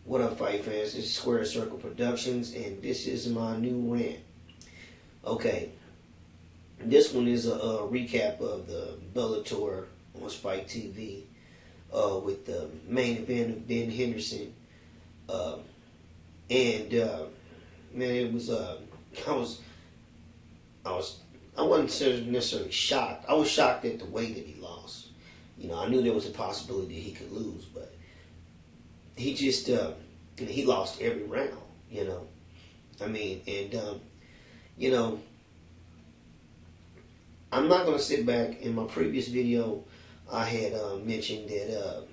What up, fight fans? This is Square Circle Productions, and this is my new rant. Okay, this one is a recap of the Bellator on Spike TV with the main event of Ben Henderson. Uh, and man, it was I wasn't necessarily shocked. I was shocked at the way that he lost. You know, I knew there was a possibility that he could lose, but he just he lost every round. You know, I mean, and you know, I'm not gonna sit back. In my previous video, I had mentioned that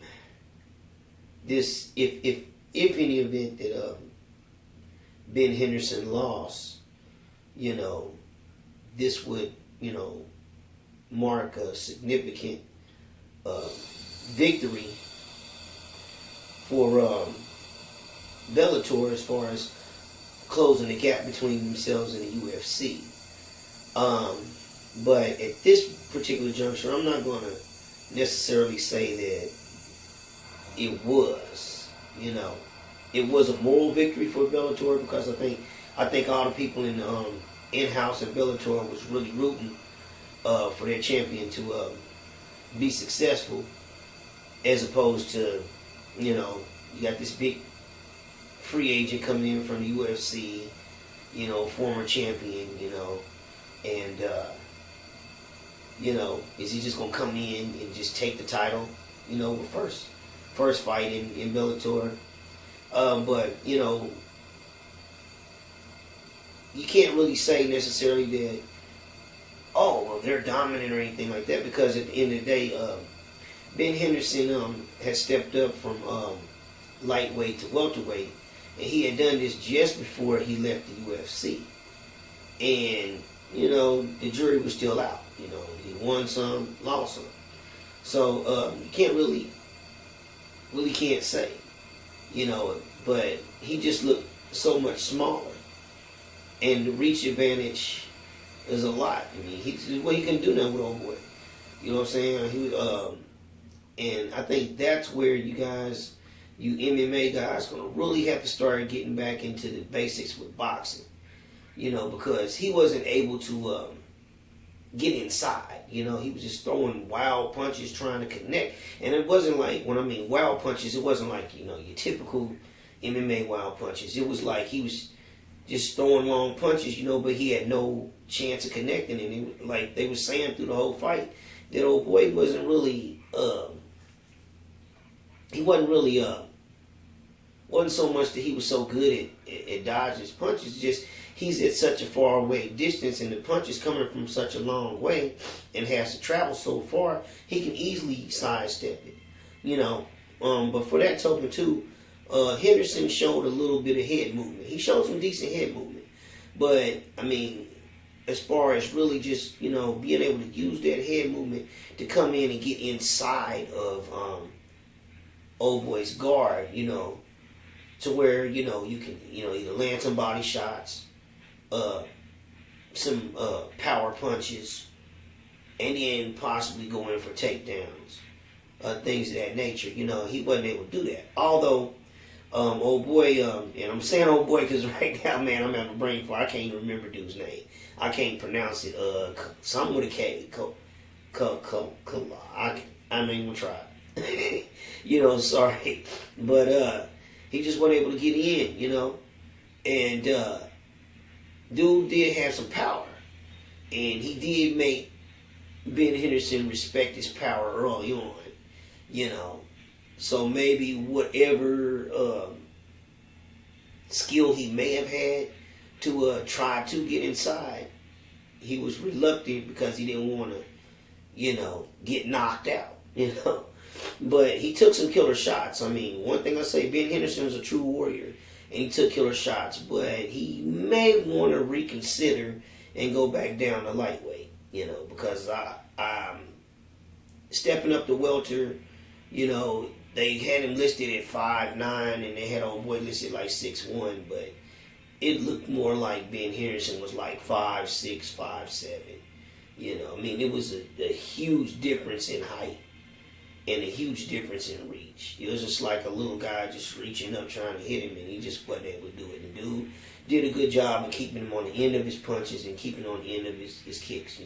this, if in the event that Ben Henderson lost, you know, this would, you know, mark a significant victory for Bellator as far as closing the gap between themselves and the UFC. But at this particular juncture, I'm not going to necessarily say that it was, you know, it was a moral victory for Bellator, because I think all the people in the in-house at Bellator was really rooting for their champion to be successful, as opposed to, you know, you got this big free agent coming in from the UFC, you know, former champion, you know, and you know, is he just gonna come in and just take the title? You know, first fight in Bellator. But you know, you can't really say necessarily that, oh, well, they're dominant or anything like that, because at the end of the day, Ben Henderson has stepped up from lightweight to welterweight, and he had done this just before he left the UFC. And you know, the jury was still out. You know, he won some, lost some. So you can't really can't say. You know, but he just looked so much smaller, and the reach advantage is a lot. I mean, what he can do now with old boy. You know what I'm saying? He was, and I think that's where you MMA guys, gonna really have to start getting back into the basics with boxing. You know, because he wasn't able to get inside. You know, he was just throwing wild punches, trying to connect. And it wasn't like, when I mean wild punches, it wasn't like, you know, your typical MMA wild punches. It was like he was just throwing long punches, you know, but he had no chance of connecting. And he, like they were saying through the whole fight, that old boy wasn't really, wasn't so much that he was so good at dodging his punches, just he's at such a far away distance, and the punch is coming from such a long way and has to travel so far, he can easily sidestep it. You know, but for that token too, Henderson showed a little bit of head movement. He showed some decent head movement. But, I mean, as far as really just, you know, being able to use that head movement to come in and get inside of old boy's guard, you know, to where, you know, you can, you know, either land some body shots, some power punches, and then possibly go in for takedowns, things of that nature. You know, he wasn't able to do that. Although, old boy, and I'm saying old boy because right now, man, I'm having a brain fart. I can't even remember dude's name. I can't pronounce it. Something with a K. I ain't even gonna try. You know, sorry, but he just wasn't able to get in. You know, and dude did have some power, and he did make Ben Henderson respect his power early on. You know, so maybe whatever skill he may have had to try to get inside, he was reluctant because he didn't want to, you know, get knocked out. You know, but he took some killer shots. I mean, one thing I say, Ben Henderson is a true warrior, and he took killer shots, but he may want to reconsider and go back down to lightweight. You know, because I'm stepping up to welter. You know, they had him listed at 5'9", and they had old boy listed like 6'1", but it looked more like Ben Henderson was like 5'6", 5'7". You know, I mean, it was a huge difference in height. and a huge difference in reach. It was just like a little guy just reaching up trying to hit him, and he just wasn't able to do it. And dude did a good job of keeping him on the end of his punches and keeping on the end of his kicks,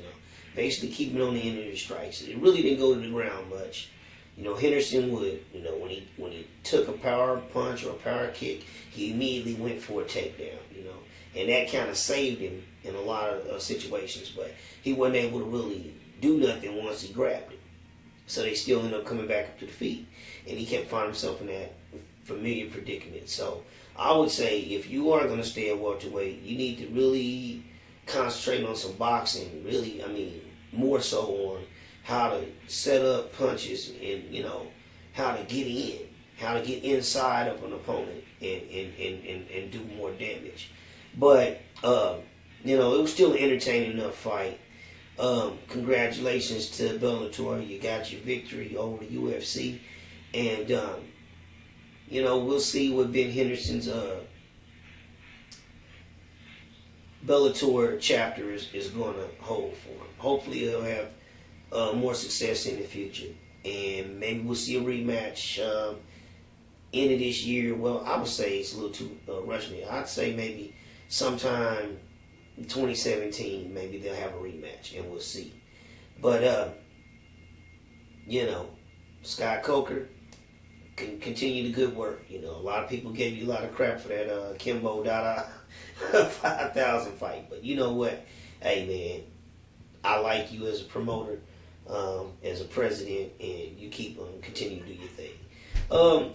Basically keeping on the end of his strikes. It really didn't go to the ground much. Henderson would, when he took a power punch or a power kick, he immediately went for a takedown, And that kind of saved him in a lot of situations, but he wasn't able to really do nothing once he grabbed it. So they still ended up coming back up to the feet, and he kept finding himself in that familiar predicament. So I would say if you are going to stay at welterweight, you need to really concentrate on some boxing. Really, more so on how to set up punches and how to get in, how to get inside of an opponent and do more damage. But it was still an entertaining enough fight. Congratulations to Bellator. You got your victory over the UFC. And, we'll see what Ben Henderson's Bellator chapter is going to hold for him. Hopefully he'll have more success in the future. And maybe we'll see a rematch end of this year. Well, I would say it's a little too rushing. I'd say maybe sometime 2017, maybe they'll have a rematch, and we'll see. But, Scott Coker can continue the good work. A lot of people gave you a lot of crap for that Kimbo Dada 5,000 fight. But you know what? Hey, man, I like you as a promoter, as a president, and you keep continue to do your thing.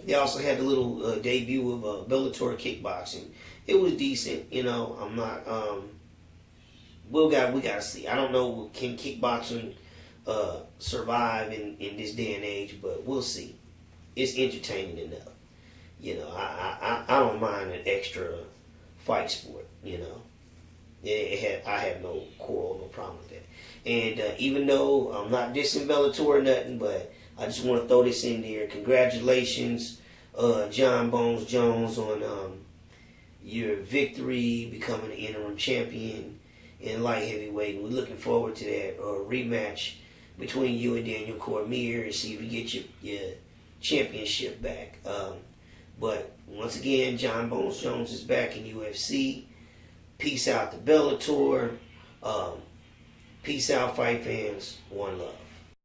They also had the little debut of Bellator kickboxing. It was decent. I'm not... we got to see. I don't know, can kickboxing survive in this day and age, but we'll see. It's entertaining enough. I don't mind an extra fight sport. I have no quarrel, no problem with that. And even though I'm not dissing Bellator or nothing, but I just want to throw this in there. Congratulations, John Bones Jones, on your victory, becoming an interim champion in light heavyweight. We're looking forward to that rematch between you and Daniel Cormier and see if you get your championship back. But once again, John Bones Jones is back in UFC. Peace out to Bellator. Peace out, fight fans. One love.